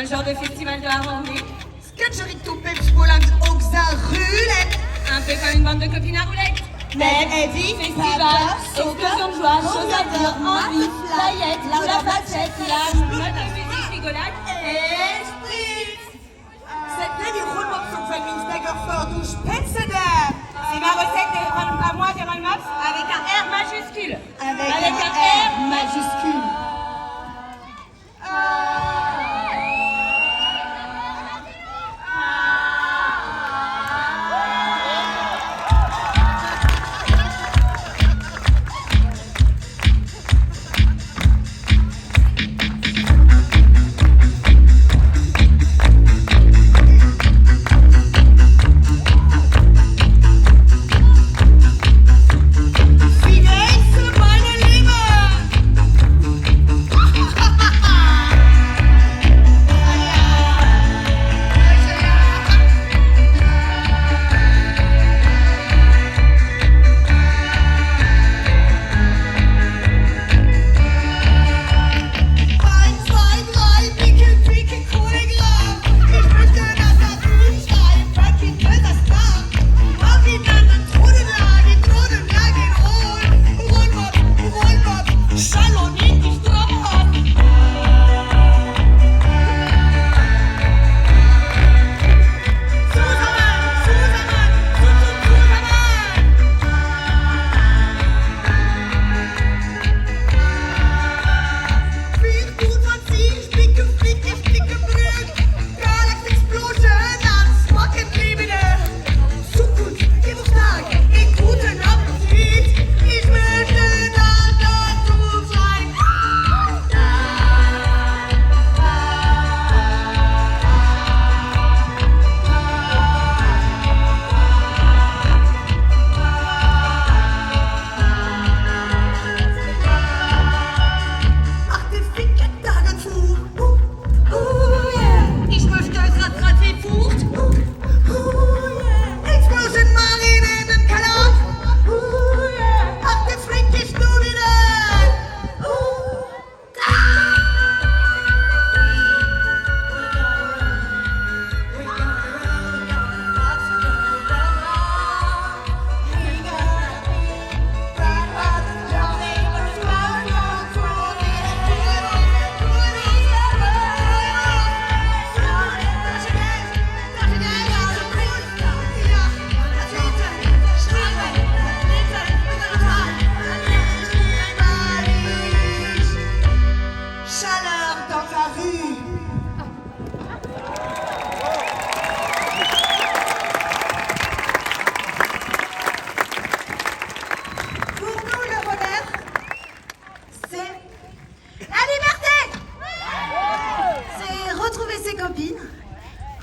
Un genre de festival de harmonie. Sketcherito Pepsbolangs Oxa Rulette. Un peu comme une bande de copines à roulette. Mais Eddie, Festival, explosion de joie, choses à dire, envie, flyette, la facette, la note de musique, rigolade et spritz. C'était die Rundmaps von Vermünstagger vor du Spitze. C'est ma recette à moi des Rollmaps avec un R majuscule. Avec un R majuscule.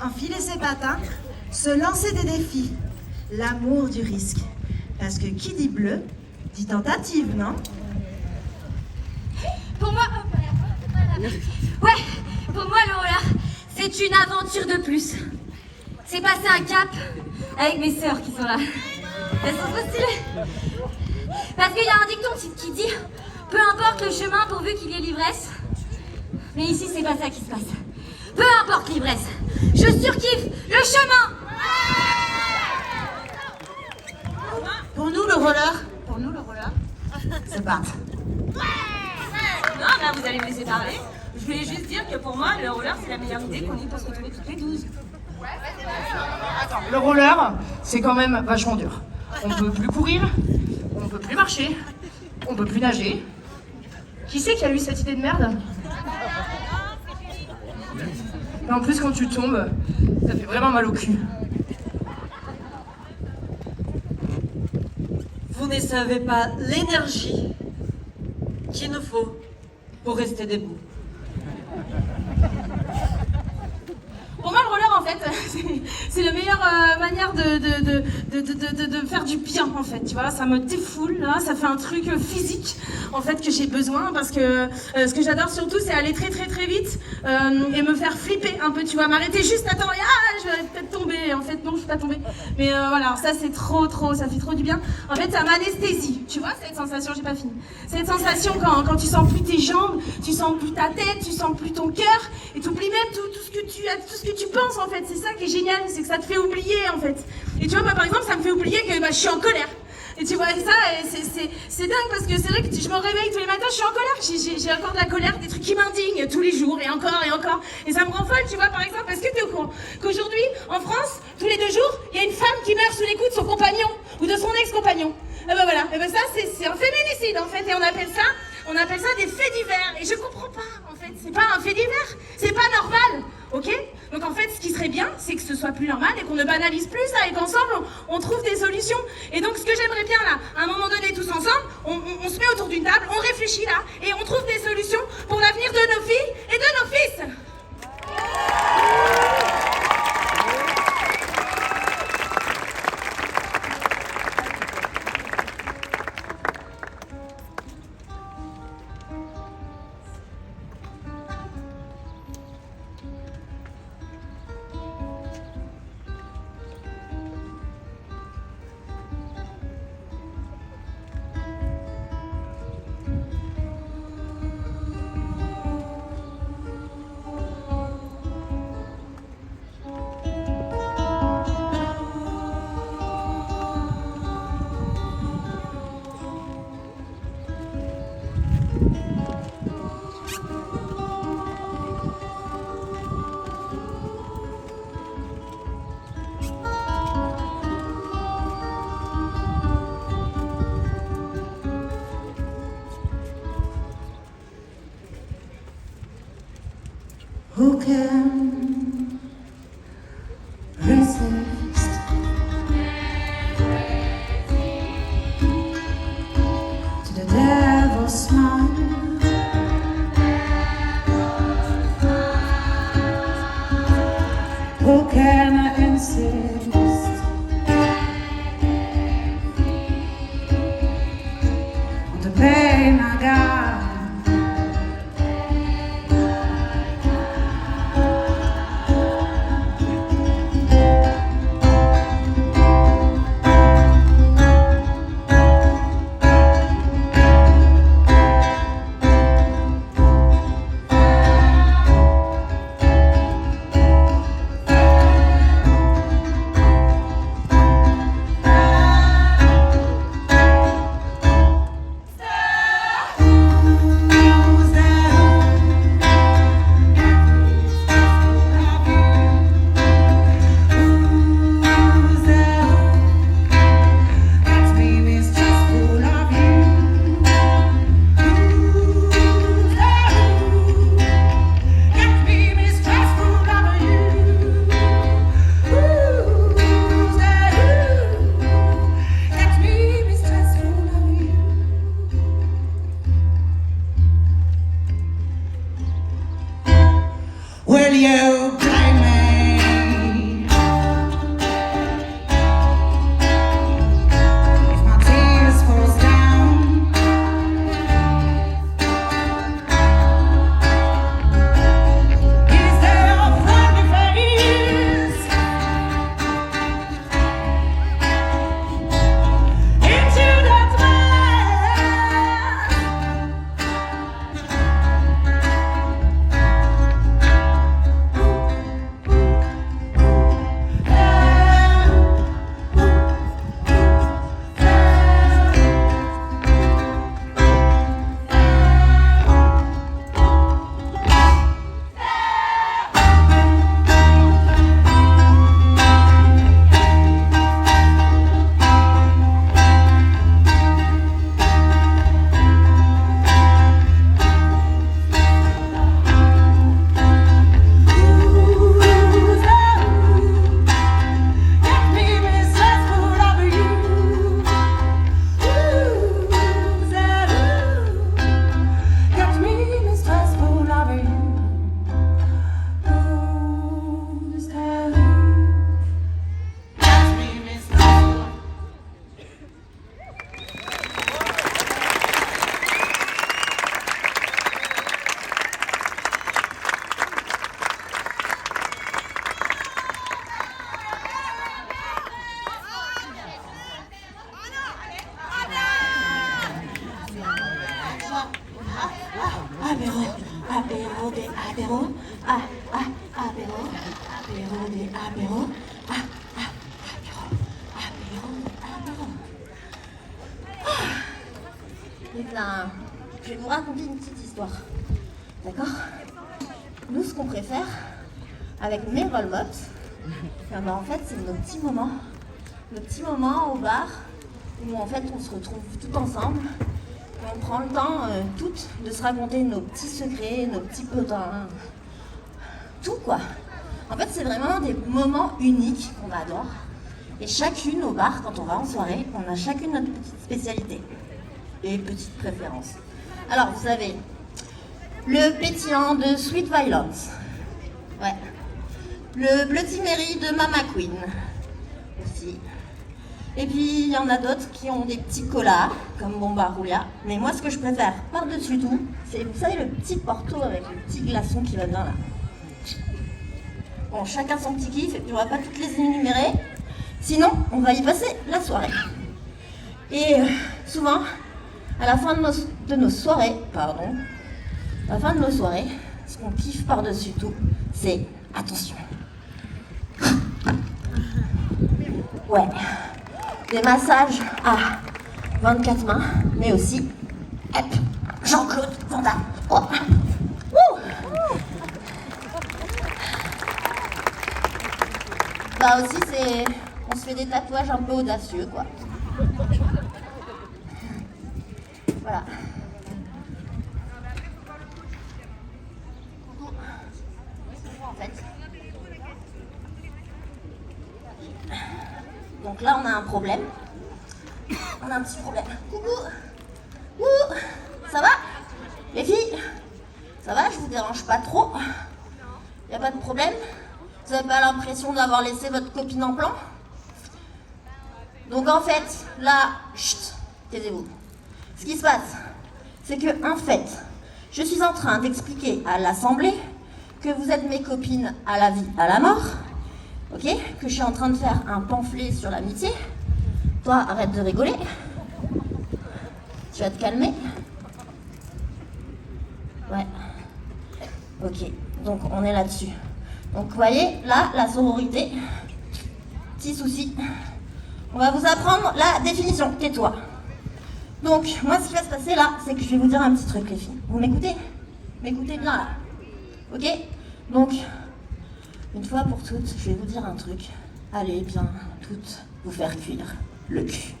Enfiler ses patins, se lancer des défis, l'amour du risque. Parce que qui dit bleu, dit tentative, non? Pour moi... Ouais, pour moi le roller, c'est une aventure de plus. C'est passer un cap avec mes sœurs qui sont là. Elles sont trop stylées. Parce qu'il y a un dicton qui dit « Peu importe le chemin pourvu qu'il y ait l'ivresse ». Mais ici, c'est pas ça qui se passe. Peu importe l'ivresse, je surkiffe le chemin. Pour nous, le roller, c'est pas. Non, là, vous allez me laisser parler. Je voulais juste dire que pour moi, le roller, c'est la meilleure idée qu'on ait pour se retrouver toutes les 12. Attends, le roller, c'est quand même vachement dur. On peut plus courir, on peut plus marcher, on peut plus nager. Qui c'est qui a eu cette idée de merde? Et en plus, quand tu tombes, ça fait vraiment mal au cul. Vous ne savez pas l'énergie qu'il nous faut pour rester debout. Pour moi, le roller, en fait, c'est la meilleure manière de faire du bien, en fait, tu vois. Ça me défoule, là, ça fait un truc physique, en fait, que j'ai besoin, parce que ce que j'adore surtout, c'est aller très, très, très vite et me faire flipper un peu, tu vois. M'arrêter juste, attends, je vais peut-être tomber. En fait, non, je suis pas tombée. Mais voilà, ça, c'est trop, ça fait trop du bien. En fait, ça m'anesthésie, tu vois, cette sensation, j'ai pas fini. Cette sensation quand tu sens plus tes jambes, tu sens plus ta tête, tu sens plus ton cœur, et tu oublies même tout ce que penses en fait. C'est ça qui est génial, c'est que ça te fait oublier en fait. Et tu vois, moi par exemple, ça me fait oublier que je suis en colère. Et tu vois, ça, c'est dingue parce que c'est vrai que je me réveille tous les matins, je suis en colère. J'ai encore de la colère, des trucs qui m'indignent tous les jours et encore et encore. Et ça me rend folle, tu vois, par exemple, est-ce que tu es au courant qu'aujourd'hui, en France, tous les 2 jours, il y a une femme qui meurt sous les coups de son compagnon ou de son ex-compagnon. Et ben voilà, et ben ça, c'est un féminicide en fait, et on appelle ça des faits divers. Et je comprends pas, en fait, c'est pas un fait divers, c'est pas normal, ok? Donc en fait, ce qui serait bien, c'est que ce soit plus normal et qu'on ne banalise plus ça et qu'ensemble, on trouve des solutions. Et donc ce que j'aimerais bien là, à un moment donné, tous ensemble, on se met autour d'une table, on réfléchit là, et on trouve des solutions pour l'avenir de nos filles et de nos fils. Who can resist to the devil's smile? Who can insist on the pain I got? Will you blame me if my tears fall down? Is there a funny face into that man? apéro, apéro. Eh bien, je vais vous raconter une petite histoire. D'accord? Nous, ce qu'on préfère, avec mes roll-mops, en fait, c'est nos petits moments au bar, où en fait, on se retrouve tout ensemble, et on prend le temps, toutes, de se raconter nos petits secrets, nos petits potins, tout quoi. En fait, c'est vraiment des moments uniques qu'on adore. Et chacune au bar, quand on va en soirée, on a chacune notre petite spécialité et petite préférence. Alors, vous avez le pétillant de Sweet Violence. Ouais. Le Bloody Mary de Mama Queen. Aussi. Et puis, il y en a d'autres qui ont des petits colas, comme Bomba Roulia. Mais moi, ce que je préfère, par-dessus tout, c'est, vous savez, le petit Porto avec le petit glaçon qui va bien là. Bon, chacun son petit kiff, et puis on va pas toutes les énumérer. Sinon, on va y passer la soirée. Et souvent, à la fin de nos soirées, ce qu'on kiffe par-dessus tout, c'est, attention, ouais, des massages à 24 mains, mais aussi, hop, Jean-Claude Van Damme. Oh. Ouh. Bah aussi, on se fait des tatouages un peu audacieux, quoi. Voilà. En fait. Donc là, on a un problème. On a un petit problème. Coucou. Ouh. Ça va? Les filles? Ça va? Je vous dérange pas trop? Y a pas de problème? Vous avez pas l'impression d'avoir laissé votre copine en plan? Donc en fait, là, chut, taisez-vous. Ce qui se passe, c'est que en fait, je suis en train d'expliquer à l'assemblée que vous êtes mes copines à la vie, à la mort, ok? Que je suis en train de faire un pamphlet sur l'amitié. Toi, arrête de rigoler. Tu vas te calmer. Ouais. Ok, donc on est là-dessus. Donc vous voyez, là, la sororité, petit souci. On va vous apprendre la définition, tais-toi. Donc, moi, ce qui va se passer là, c'est que je vais vous dire un petit truc, les filles. Vous m'écoutez? M'écoutez bien là. Ok? Donc, une fois pour toutes, je vais vous dire un truc. Allez bien, toutes, vous faire cuire le cul.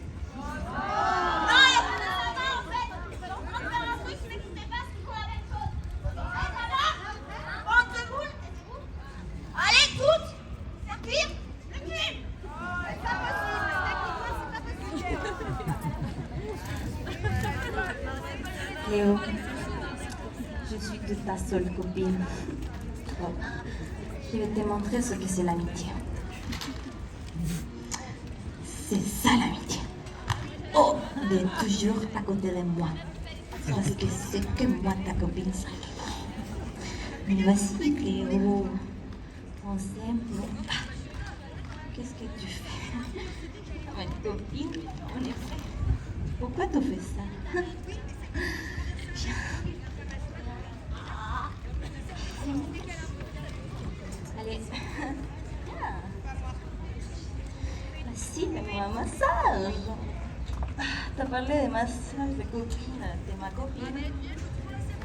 Léo, je suis de ta seule copine. Bon, je vais te montrer ce que c'est l'amitié. C'est ça l'amitié. Oh, d'être toujours à côté de moi. Parce que c'est que moi ta copine. Mais voici Léo. On s'aime, non pas. Qu'est-ce que tu fais? Ma copine, en effet. Pourquoi tu fais ça? Allez. Voici, fais-moi un massage. T'as parlé de massage de copine, de ma copine.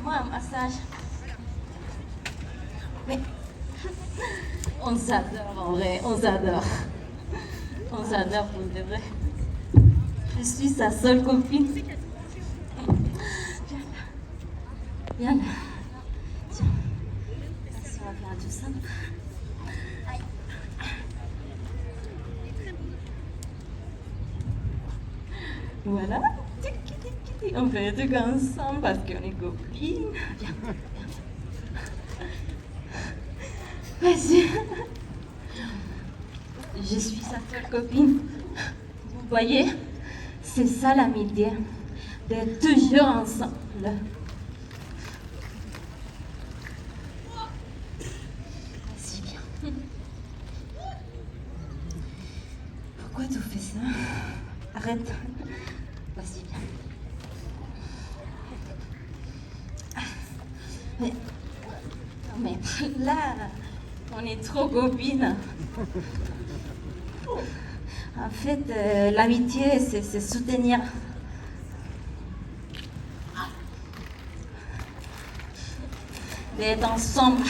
Moi, un massage. Mais on s'adore en vrai, on s'adore. On s'adore pour de vrai. Je suis sa seule copine. Viens là. Tiens. Ça va faire du sang. Aïe. Voilà. On fait des trucs ensemble parce qu'on est copines. Viens. Vas-y. Je suis sa seule copine. Vous voyez, c'est ça l'amitié. D'être toujours ensemble. Vas-y, viens. Pourquoi tu fais ça? Arrête. Vas-y, viens. Mais là, On est trop copines. En fait, l'amitié, c'est se soutenir. D'être ensemble.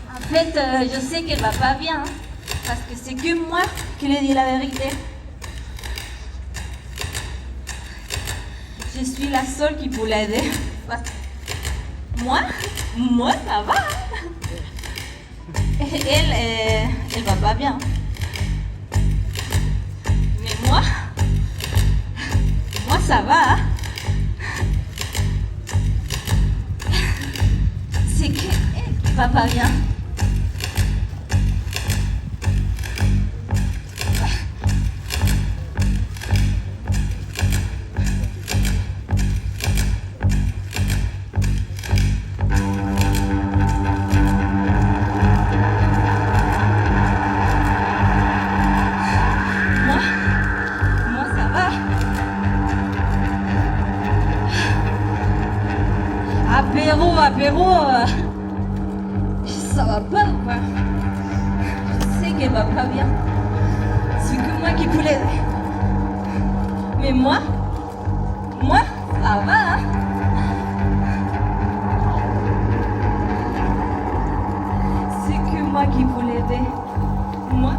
En fait, je sais qu'elle va pas bien, hein, parce que c'est que moi qui lui dis la vérité. Je suis la seule qui peut l'aider. Parce que moi, ça va. Et elle va pas bien. Mais moi, ça va. C'est qu'elle qui va pas bien. Moi, ça va. Apéro, ça va pas ou quoi? Je sais qu'elle va pas bien. C'est que moi qui peux l'aider. Mais moi, ça va. Hein? C'est que moi qui peux l'aider. Moi,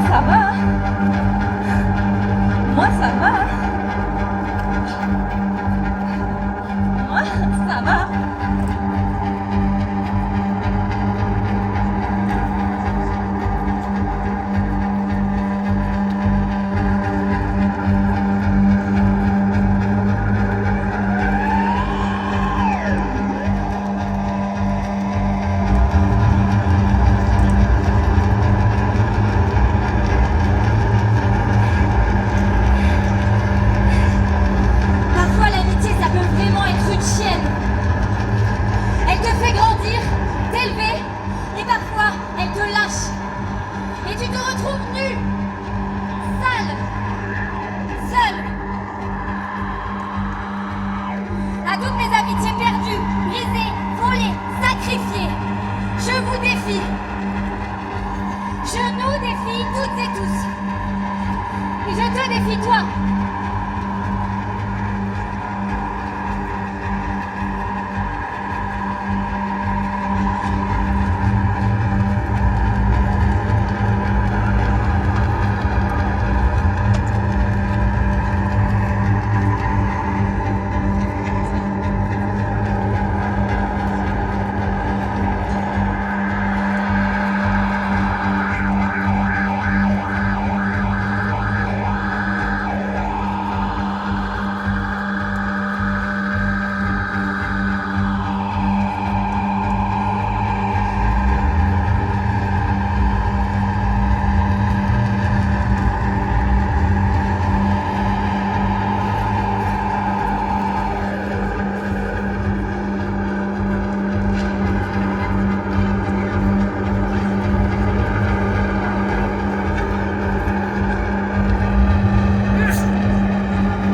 ça va. Hein? Moi, ça va. Hein? Moi, ça va. Parfois, l'amitié, ça peut vraiment être une chienne. Elle te fait grandir, t'élever, et parfois, elle te lâche. Et tu te retrouves nu, sale, seule. À toutes mes amitiés perdues, brisées, volées, sacrifiées, je vous défie. Je nous défie toutes et tous. Et je te défie toi.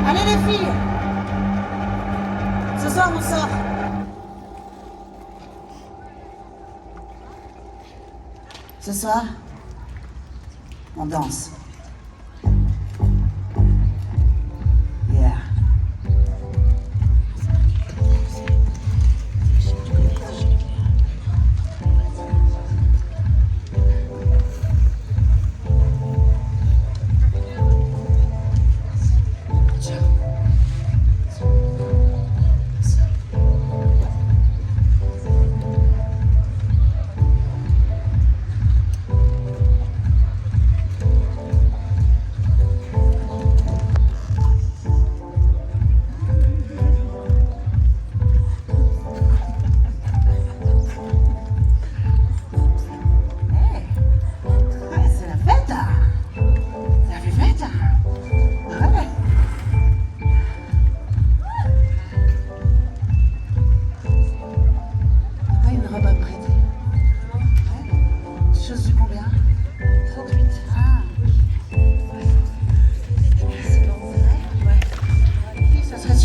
Allez les filles, ce soir on sort. Ce soir, on danse. Yeah.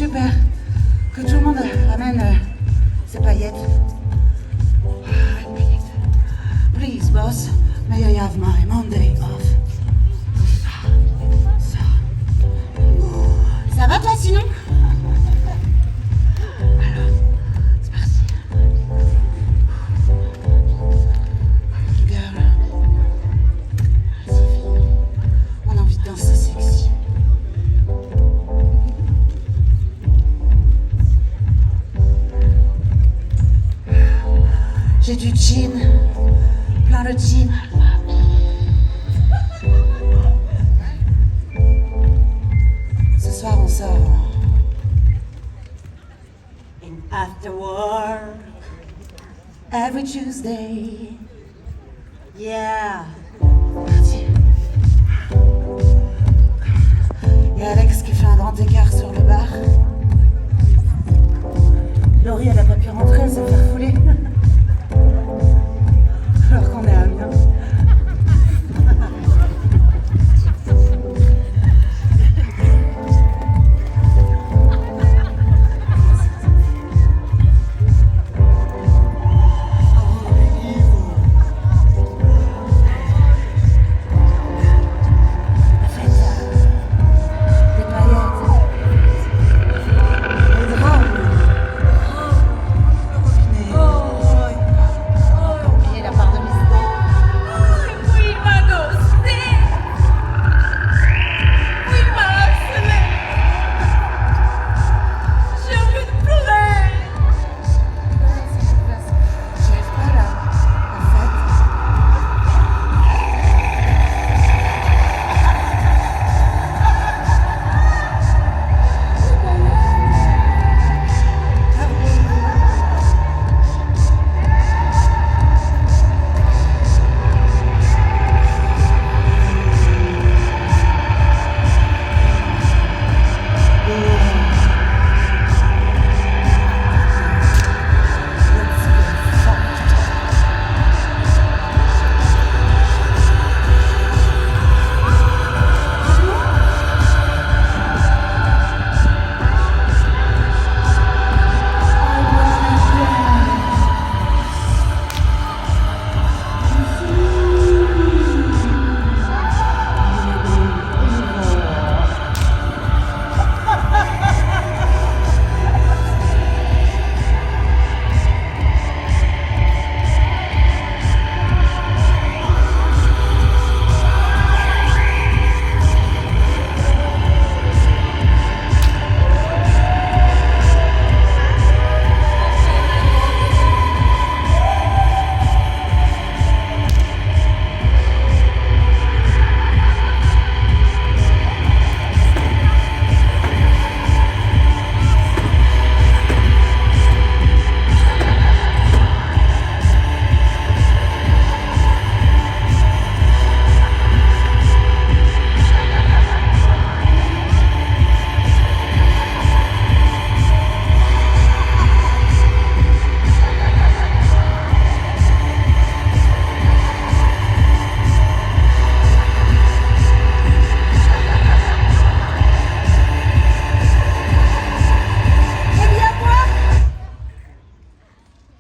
super. Que tout le monde amène ses paillettes. Please, boss, may I have my Monday off? Ça va toi sinon? Alors, c'est parti. Girl. Vas-y, fille. On a envie de danser sexy. J'ai du gin, plein de gin. Ce soir, on sort. And after work, every Tuesday. Yeah. Parti. Il y a Alex qui fait un grand écart sur le bar. Laurie, elle a pas pu rentrer, elle s'est fait refouler. Alors qu'on est à Amiens.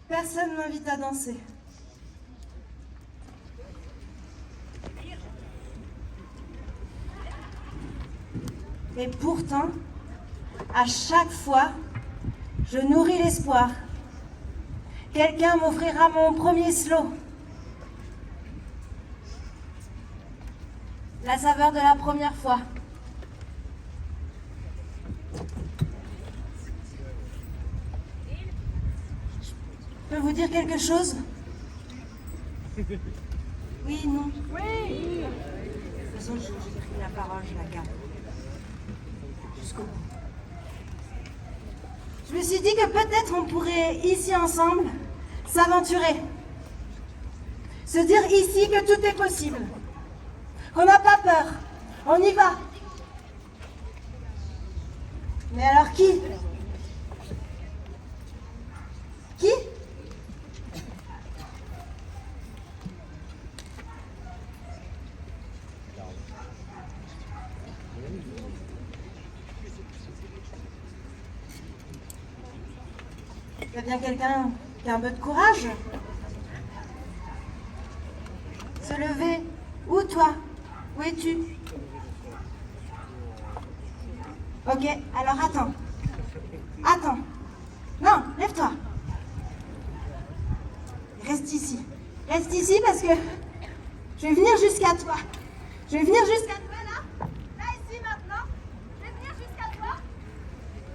Personne ne m'invite à danser. Et pourtant, à chaque fois, je nourris l'espoir. Quelqu'un m'offrira mon premier slow. La saveur de la première fois. Je peux vous dire quelque chose? Oui, non. Oui. De toute façon, j'ai pris la parole, je la garde. Jusqu'au bout. Je me suis dit que peut-être on pourrait, ici ensemble, s'aventurer. Se dire ici que tout est possible. Qu'on n'a pas peur. On y va. Mais alors qui? Qui? veux bien quelqu'un qui a un peu de courage. Se lever. Où toi? Où es-tu? Ok, alors attends. Attends. Non, lève-toi. Reste ici. Reste ici parce que je vais venir jusqu'à toi. Je vais venir jusqu'à toi là. Là, ici, maintenant. Je vais venir jusqu'à toi.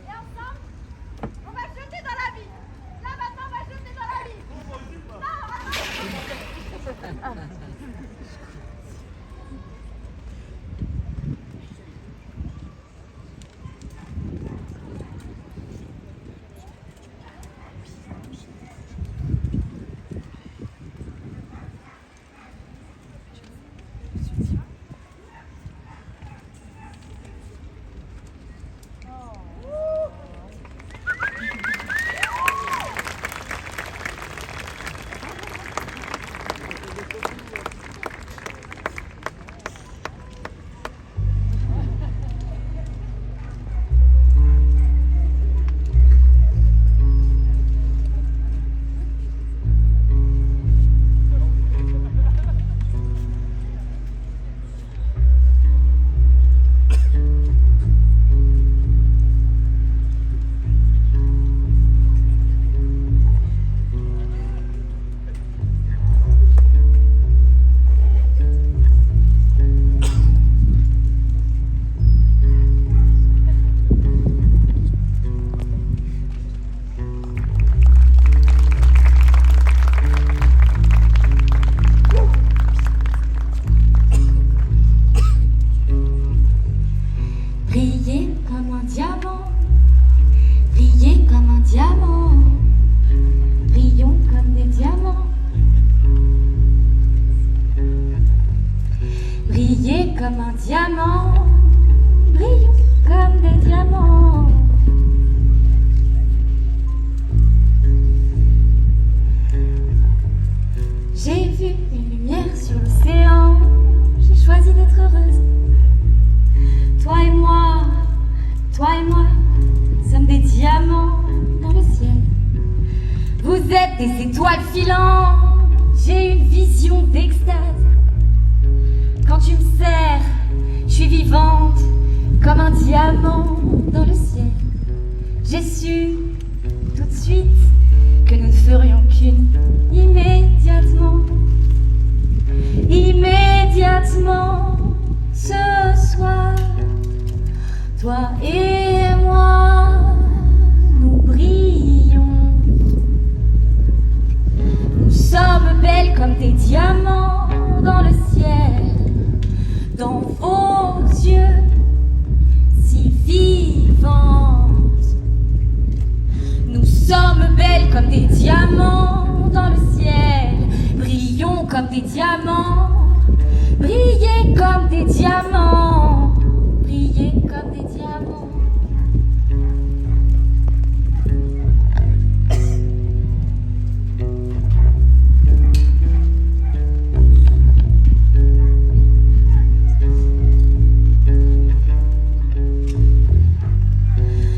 Et ensemble, on va se jeter dans la vie. Là, maintenant, on va se jeter dans la vie. Non, attends. comme un diamant, brillons comme des diamants. J'ai vu une lumière sur l'océan, j'ai choisi d'être heureuse. Toi et moi, sommes des diamants dans le ciel. Vous êtes des étoiles filantes, j'ai une vision d'extase. Quand tu me serres, je suis vivante comme un diamant dans le ciel. J'ai su tout de suite que nous ne ferions qu'une immédiatement ce soir. Toi et moi, nous brillons. Nous sommes belles comme des diamants dans le ciel. Dans vos yeux si vivantes, nous sommes belles comme des diamants dans le ciel. Brillons comme des diamants, brillez comme des diamants, brillez comme des diamants.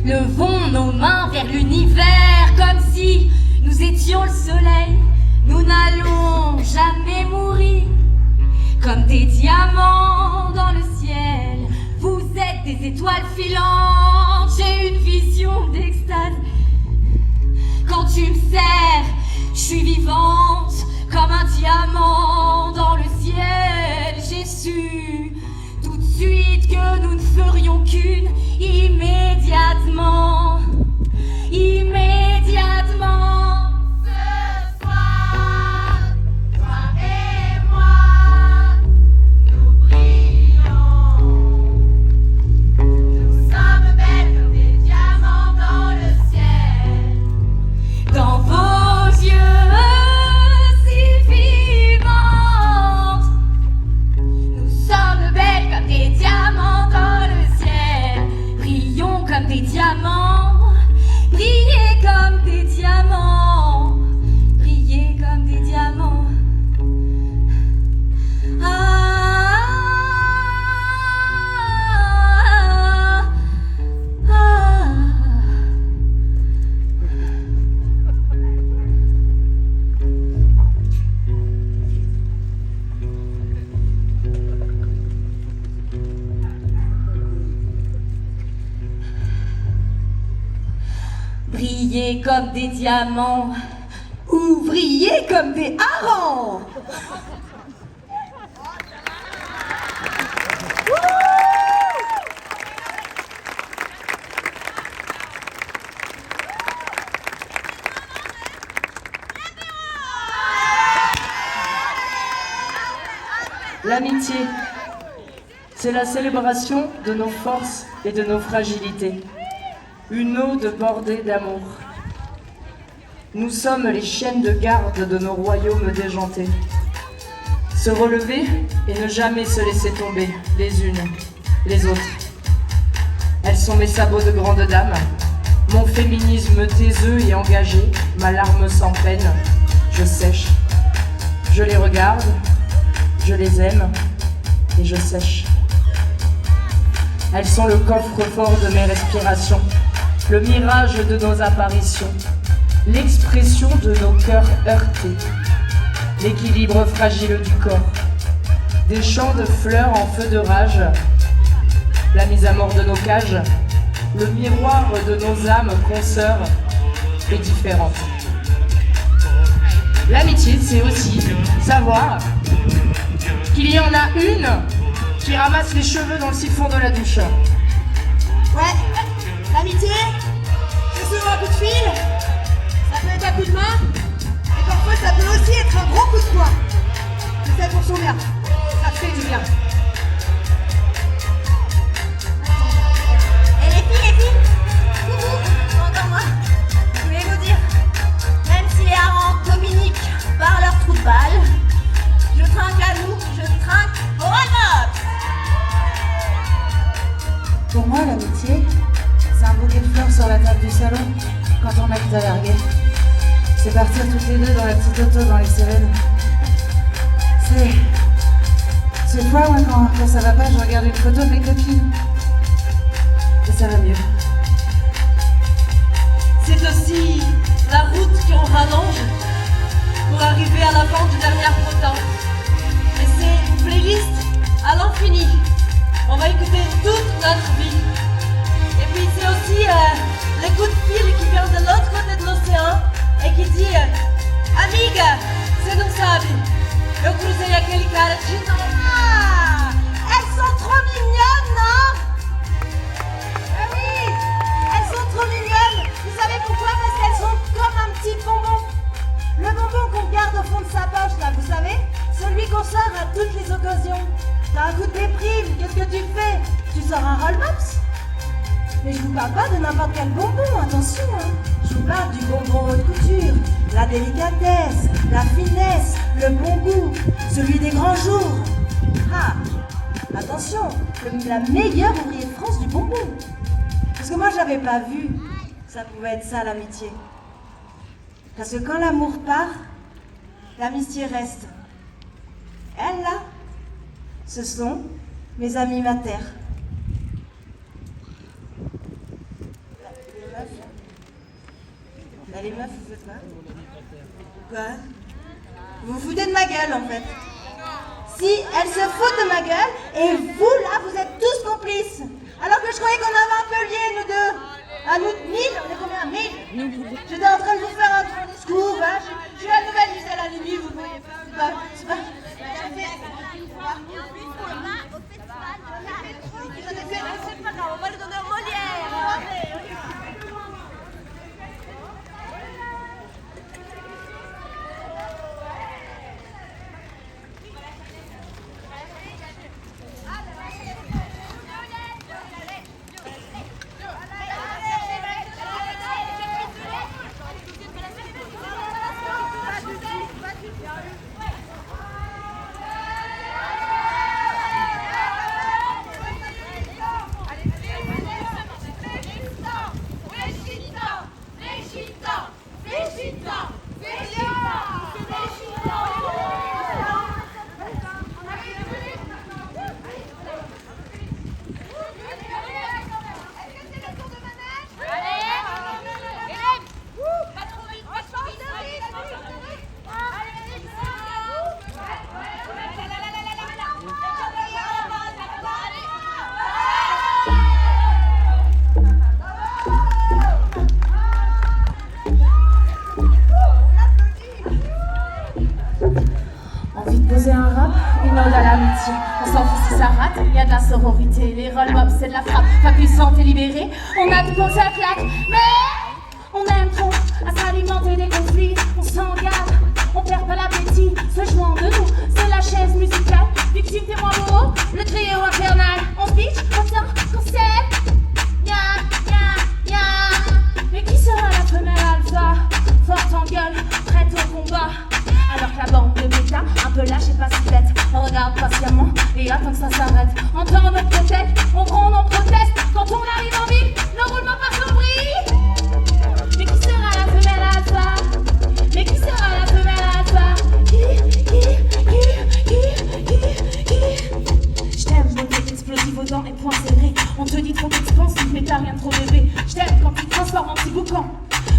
Levons nos mains vers l'univers comme si nous étions le soleil. Nous n'allons jamais mourir comme des diamants dans le ciel. Vous êtes des étoiles filantes, j'ai une vision d'extase. Quand tu me serres, je suis vivante comme un diamant dans le ciel. J'ai su tout de suite que nous ne ferions qu'une immédiatement. Ce soir, toi et moi, nous brillons. Nous sommes belles comme des diamants dans le ciel. Dans vos yeux si vivantes, nous sommes belles comme des diamants dans le ciel. Brillons comme des diamants, brillez comme des diamants, brillez comme des diamants. Briller comme des diamants. Ouvriers comme des harengs. L'amitié, c'est la célébration de nos forces et de nos fragilités. Une ode bordée d'amour. Nous sommes les chiennes de garde de nos royaumes déjantés. Se relever et ne jamais se laisser tomber, les unes, les autres. Elles sont mes sabots de grande dame, mon féminisme taiseux et engagé, ma larme sans peine. Je sèche, je les regarde, je les aime et je sèche. Elles sont le coffre-fort de mes respirations, le mirage de nos apparitions, l'expression de nos cœurs heurtés, l'équilibre fragile du corps, des champs de fleurs en feu de rage, la mise à mort de nos cages, le miroir de nos âmes consoeurs et différentes. L'amitié, c'est aussi savoir qu'il y en a une qui ramasse les cheveux dans le siphon de la douche. Ouais, l'amitié, c'est souvent un coup de fil, ça peut être un coup de main, et parfois ça peut aussi être un gros coup de poing. Mais c'est pour son bien, ça fait du bien. Et les filles, coucou, entends-moi. Je voulais vous dire, même si les harengs communiquent par leur trou de balle, je trinque à nous, je trinque au Roll-Mops. Pour moi, l'amitié, c'est un bouquet de fleurs sur la table du salon quand on acte à larguer. C'est partir toutes les deux dans la petite auto dans les Cévennes. C'est fois, moi, quand ça va pas, je regarde une photo de mes copines. Et ça va mieux. C'est aussi la route qu'on rallonge pour arriver à la fin du dernier printemps. Et c'est une playlist à l'infini. On va écouter toute notre vie. Et puis c'est aussi le coup de fil qui vient de l'autre côté de l'océan et qui dit Amiga, você não sabe, eu cruzei aquele cara de novo. Ah, elles sont trop mignonnes, non? Ah oui, elles sont trop mignonnes. Vous savez pourquoi? Parce qu'elles sont comme un petit bonbon. Le bonbon qu'on garde au fond de sa poche, là, vous savez? Celui qu'on sort à toutes les occasions. T'as un coup de déprime, qu'est-ce que tu fais? Tu sors un Roll-Mops? Mais je vous parle pas de n'importe quel bonbon, attention, hein. Je vous parle du bonbon haute couture, la délicatesse, la finesse, le bon goût, celui des grands jours. Ah, attention, la meilleure ouvrier de France du bonbon. Parce que moi, j'avais pas vu que ça pouvait être ça, l'amitié. Parce que quand l'amour part, l'amitié reste. Elles, là, ce sont mes amis mater. Les meufs, vous faites quoi? Quoi? Vous vous foutez de ma gueule, en fait. Si, elles se foutent de ma gueule, et vous, là, vous êtes tous complices. Alors que je croyais qu'on avait un peu lié, nous deux. À nous, 1000, on est combien? 1000? J'étais en train de vous faire un discours, hein. Je suis la nouvelle Gisèle Halimi, vous voyez pas. C'est pas... On va le donner au Molière. l'humanité. Les roll-mops, c'est de la frappe, pas puissante et libérée. On a tout pour que ça claque, mais on aime trop à s'alimenter des conflits. On s'engage, on perd pas l'appétit. Se jouant de nous, c'est la chaise musicale. Victime, témoin, bourreau, le trio infernal. On pitch, on tient, on sait. Ya, ya, ya. Mais qui sera la femelle alpha? Forte en gueule, prête au combat. Alors que la bande de bêta, un peu lâche et pas si bête. On regarde patiemment et attend que ça s'arrête. Entend nos protège, on gronde, on proteste. Quand on arrive en ville, le roulement part sans bruit. Mais qui sera la femelle alpha? Mais qui sera la femelle alpha? Je t'aime, beauté explosive aux dents et poings serrés. On te dit trop expansif, mais t'as rien trop bébé. Je t'aime quand tu te transformes en petit boucan.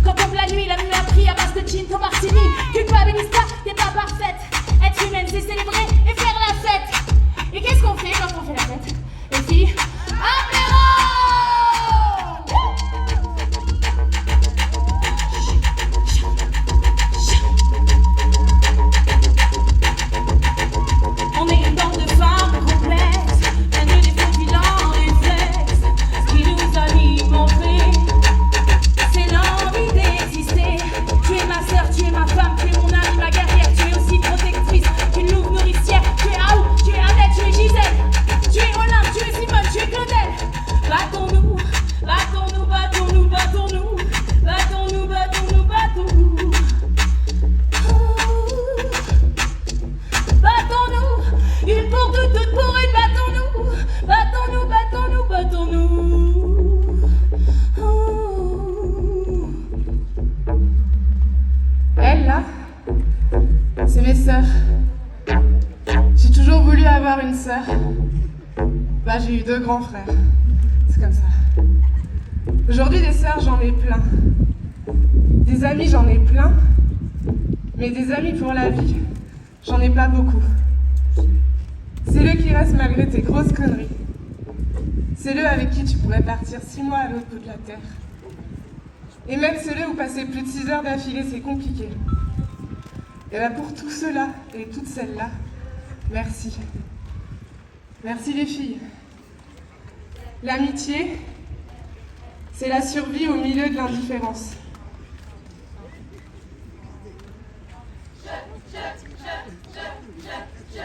Quand tombe la nuit a pris à base de gin, ton martini. Culpabilise pas, t'es pas parfaite. Être humaine, c'est célébrer et faire la fête. Et qu'est-ce qu'on fait quand on fait la fête? Les filles, apéro! On est une bande de femmes complexes, pleines de défauts bilans réflexes. Ce qui nous alimentait, c'est l'envie d'exister. Tu es ma sœur, tu es ma femme, tu es mon amie, ma guerrière. Tu es aussi protectrice qu'une louve nourricière. Tu es Aou, tu es Annette, tu es Gisèle. Tu es Olympe, tu es Simone, tu es Claudel. Battons-nous, battons-nous, battons-nous, battons-nous. Battons-nous, battons-nous, battons-nous. Battons-nous, une pour toutes pour une. Battons-nous, battons-nous, battons-nous, battons-nous. Elles, là, c'est mes sœurs. J'ai toujours voulu avoir une sœur. Bah, j'ai eu 2 grands frères. C'est comme ça. Aujourd'hui, des sœurs, j'en ai plein. Des amis, j'en ai plein. Mais des amis pour la vie, j'en ai pas beaucoup. C'est le qui reste malgré tes grosses conneries. C'est le avec qui tu pourrais partir 6 mois à l'autre bout de la terre. Et même ceux-là où passer plus de 6 heures d'affilée, c'est compliqué. Et bien pour tout cela et toutes celles-là, merci. Merci les filles. L'amitié, c'est la survie au milieu de l'indifférence. Je